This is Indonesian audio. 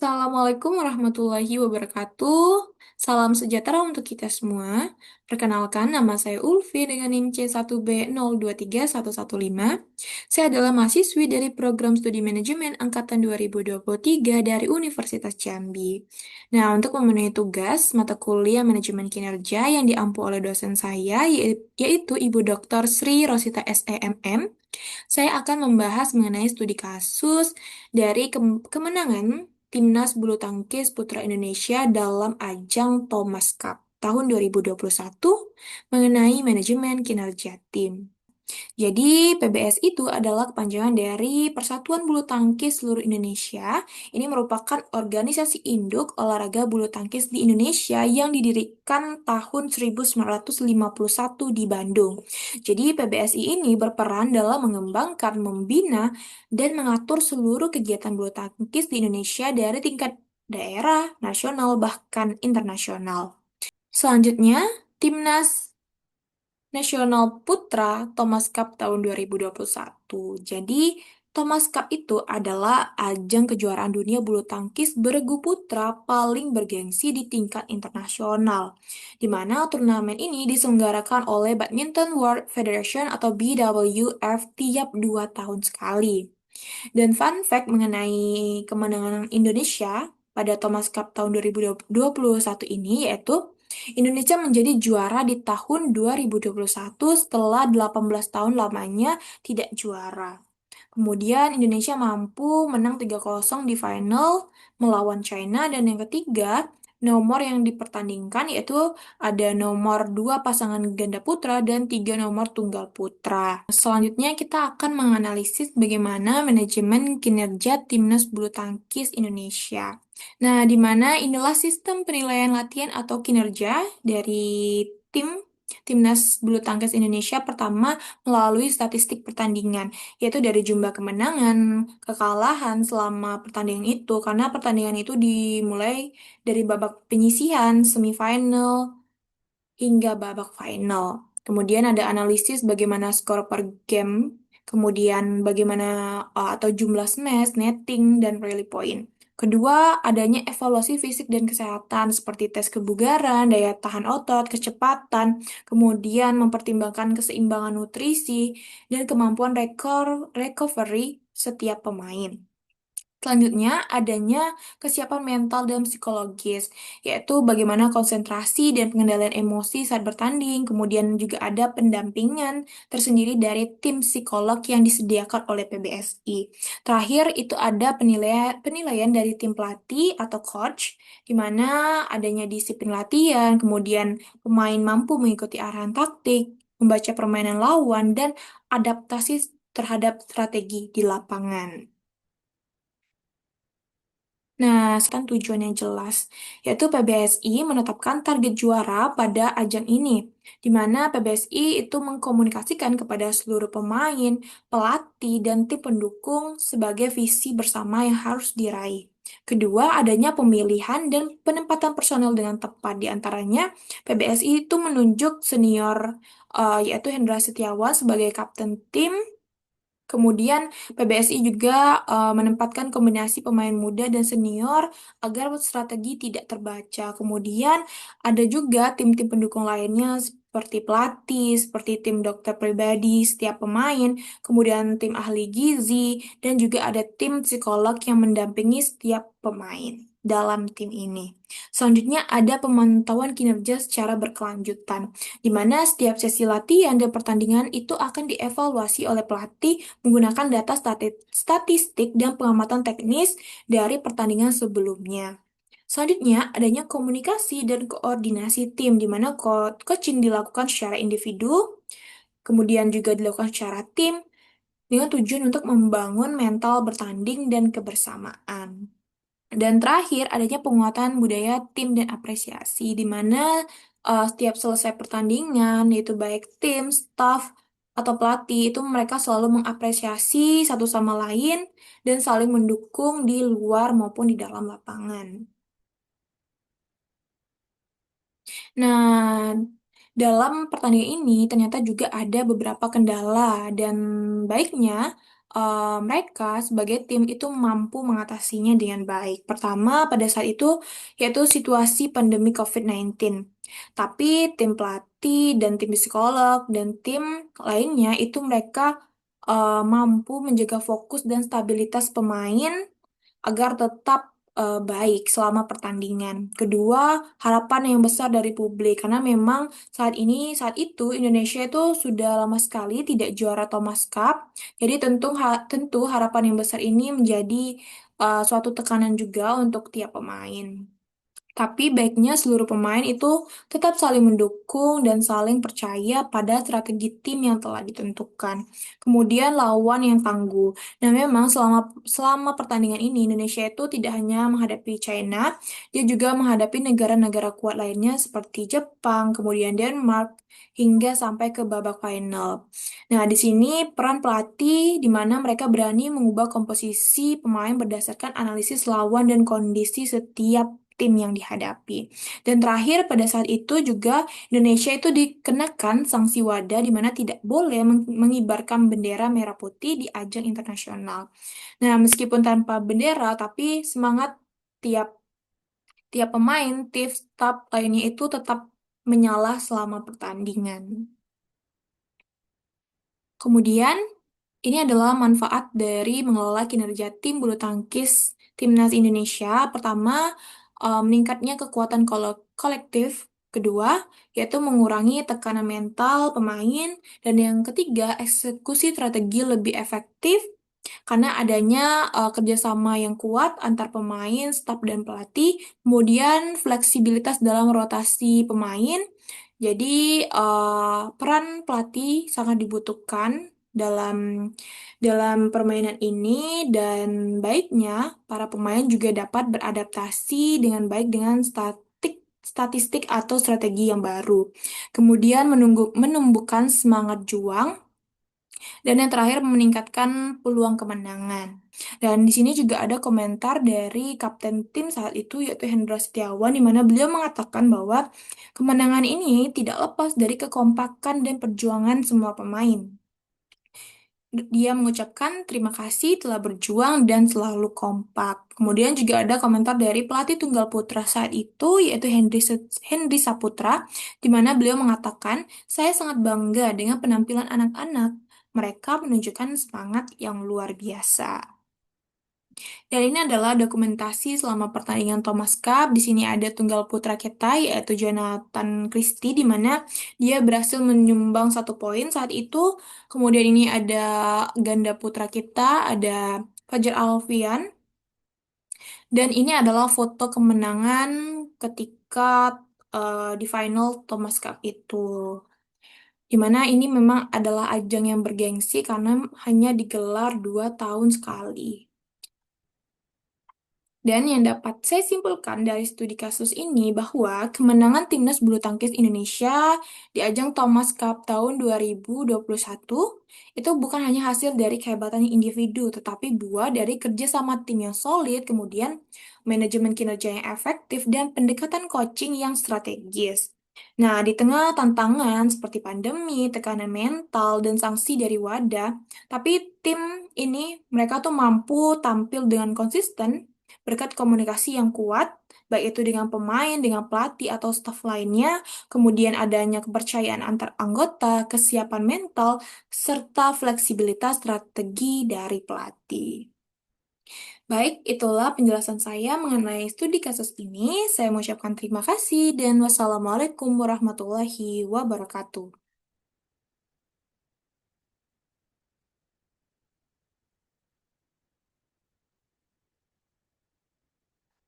Assalamualaikum warahmatullahi wabarakatuh. Salam sejahtera untuk kita semua. Perkenalkan, nama saya Ulfi dengan NIM C1B023115. Saya adalah mahasiswi dari Program Studi Manajemen Angkatan 2023 dari Universitas Jambi. Nah, untuk memenuhi tugas mata kuliah Manajemen Kinerja yang diampu oleh dosen saya, yaitu Ibu Dr. Sri Rosita SEMM, saya akan membahas mengenai studi kasus dari kemenangan Timnas Bulu Tangkis Putra Indonesia dalam ajang Thomas Cup tahun 2021 mengenai manajemen kinerja tim. Jadi, PBS itu adalah kepanjangan dari Persatuan Bulu Tangkis Seluruh Indonesia. Ini merupakan organisasi induk olahraga bulu tangkis di Indonesia yang didirikan tahun 1951 di Bandung. Jadi, PBSI ini berperan dalam mengembangkan, membina, dan mengatur seluruh kegiatan bulu tangkis di Indonesia dari tingkat daerah, nasional, bahkan internasional. Selanjutnya, Timnas Nasional Putra Thomas Cup tahun 2021. Jadi, Thomas Cup itu adalah ajang kejuaraan dunia bulu tangkis bergu putra paling bergengsi di tingkat internasional, di mana turnamen ini diselenggarakan oleh Badminton World Federation atau BWF tiap 2 tahun sekali. Dan fun fact mengenai kemenangan Indonesia pada Thomas Cup tahun 2021 ini yaitu Indonesia menjadi juara di tahun 2021 setelah 18 tahun lamanya tidak juara. Kemudian Indonesia mampu menang 3-0 di final melawan China dan yang ketiga nomor yang dipertandingkan yaitu ada nomor 2 pasangan ganda putra dan 3 nomor tunggal putra. Selanjutnya kita akan menganalisis bagaimana manajemen kinerja Timnas Bulu Tangkis Indonesia. Nah, di mana inilah sistem penilaian latihan atau kinerja dari tim Timnas Bulu Tangkis Indonesia pertama melalui statistik pertandingan, yaitu dari jumlah kemenangan, kekalahan selama pertandingan itu, karena pertandingan itu dimulai dari babak penyisihan, semifinal, hingga babak final. Kemudian ada analisis bagaimana skor per game, kemudian bagaimana atau jumlah smash, netting, dan rally point. Kedua, adanya evaluasi fisik dan kesehatan seperti tes kebugaran, daya tahan otot, kecepatan, kemudian mempertimbangkan keseimbangan nutrisi, dan kemampuan recovery setiap pemain. Selanjutnya, adanya kesiapan mental dan psikologis, yaitu bagaimana konsentrasi dan pengendalian emosi saat bertanding. Kemudian juga ada pendampingan tersendiri dari tim psikolog yang disediakan oleh PBSI. Terakhir, itu ada penilaian dari tim pelatih atau coach, di mana adanya disiplin latihan, kemudian pemain mampu mengikuti arahan taktik, membaca permainan lawan, dan adaptasi terhadap strategi di lapangan. Nah, sekarang tujuannya jelas, yaitu PBSI menetapkan target juara pada ajang ini, di mana PBSI itu mengkomunikasikan kepada seluruh pemain, pelatih, dan tim pendukung sebagai visi bersama yang harus diraih. Kedua, adanya pemilihan dan penempatan personel dengan tepat. Di antaranya, PBSI itu menunjuk senior, yaitu Hendra Setiawan sebagai kapten tim. Kemudian PBSI juga menempatkan kombinasi pemain muda dan senior agar strategi tidak terbaca. Kemudian ada juga tim-tim pendukung lainnya seperti pelatih, seperti tim dokter pribadi setiap pemain, kemudian tim ahli gizi, dan juga ada tim psikolog yang mendampingi setiap pemain dalam tim ini. Selanjutnya ada pemantauan kinerja secara berkelanjutan, di mana setiap sesi latihan dan pertandingan itu akan dievaluasi oleh pelatih menggunakan data statistik dan pengamatan teknis dari pertandingan sebelumnya. Selanjutnya, adanya komunikasi dan koordinasi tim, di mana coaching dilakukan secara individu, kemudian juga dilakukan secara tim, dengan tujuan untuk membangun mental bertanding dan kebersamaan. Dan terakhir, adanya penguatan budaya tim dan apresiasi, di mana setiap selesai pertandingan, yaitu baik tim, staff, atau pelatih, itu mereka selalu mengapresiasi satu sama lain dan saling mendukung di luar maupun di dalam lapangan. Nah, dalam pertandingan ini ternyata juga ada beberapa kendala dan baiknya mereka sebagai tim itu mampu mengatasinya dengan baik. Pertama, pada saat itu yaitu situasi pandemi COVID-19. Tapi tim pelatih dan tim psikolog dan tim lainnya itu mereka mampu menjaga fokus dan stabilitas pemain agar tetap baik selama pertandingan. Kedua, harapan yang besar dari publik karena memang saat itu Indonesia itu sudah lama sekali tidak juara Thomas Cup. Jadi tentu harapan yang besar ini menjadi suatu tekanan juga untuk tiap pemain. Tapi baiknya seluruh pemain itu tetap saling mendukung dan saling percaya pada strategi tim yang telah ditentukan. Kemudian lawan yang tangguh. Nah, memang selama pertandingan ini Indonesia itu tidak hanya menghadapi China, dia juga menghadapi negara-negara kuat lainnya seperti Jepang, kemudian Denmark, hingga sampai ke babak final. Nah, di sini peran pelatih di mana mereka berani mengubah komposisi pemain berdasarkan analisis lawan dan kondisi setiap tim yang dihadapi. Dan terakhir pada saat itu juga Indonesia itu dikenakan sanksi WADA di mana tidak boleh mengibarkan bendera merah putih di ajang internasional. Nah, meskipun tanpa bendera tapi semangat tiap tiap pemain, tiap staf lainnya itu tetap menyala selama pertandingan. Kemudian, ini adalah manfaat dari mengelola kinerja tim bulu tangkis timnas Indonesia. Pertama, meningkatnya kekuatan kolektif. Kedua, yaitu mengurangi tekanan mental pemain. Dan yang ketiga, eksekusi strategi lebih efektif karena adanya kerjasama yang kuat antar pemain, staf, dan pelatih. Kemudian, fleksibilitas dalam rotasi pemain. Jadi, peran pelatih sangat dibutuhkan dalam dalam permainan ini dan baiknya para pemain juga dapat beradaptasi dengan baik dengan statistik atau strategi yang baru. Kemudian menumbuhkan semangat juang dan yang terakhir meningkatkan peluang kemenangan. Dan di sini juga ada komentar dari kapten tim saat itu yaitu Hendra Setiawan di mana beliau mengatakan bahwa kemenangan ini tidak lepas dari kekompakan dan perjuangan semua pemain. Dia mengucapkan terima kasih telah berjuang dan selalu kompak. Kemudian juga ada komentar dari pelatih tunggal putra saat itu, yaitu Henry Saputra, di mana beliau mengatakan, saya sangat bangga dengan penampilan anak-anak. Mereka menunjukkan semangat yang luar biasa. Dan ini adalah dokumentasi selama pertandingan Thomas Cup. Di sini ada tunggal putra kita, yaitu Jonathan Christie, di mana dia berhasil menyumbang 1 poin saat itu. Kemudian ini ada ganda putra kita, ada Fajar Alfian. Dan ini adalah foto kemenangan ketika di final Thomas Cup itu. Di mana ini memang adalah ajang yang bergengsi karena hanya digelar 2 tahun sekali. Dan yang dapat saya simpulkan dari studi kasus ini bahwa kemenangan timnas bulu tangkis Indonesia di ajang Thomas Cup tahun 2021 itu bukan hanya hasil dari kehebatan individu, tetapi buah dari kerjasama tim yang solid, kemudian manajemen kinerja yang efektif, dan pendekatan coaching yang strategis. Nah, di tengah tantangan seperti pandemi, tekanan mental, dan sanksi dari wadah, tapi tim ini mereka tuh mampu tampil dengan konsisten berkat komunikasi yang kuat, baik itu dengan pemain, dengan pelatih, atau staf lainnya, kemudian adanya kepercayaan antar anggota, kesiapan mental, serta fleksibilitas strategi dari pelatih. Baik, itulah penjelasan saya mengenai studi kasus ini. Saya mengucapkan terima kasih dan wassalamualaikum warahmatullahi wabarakatuh.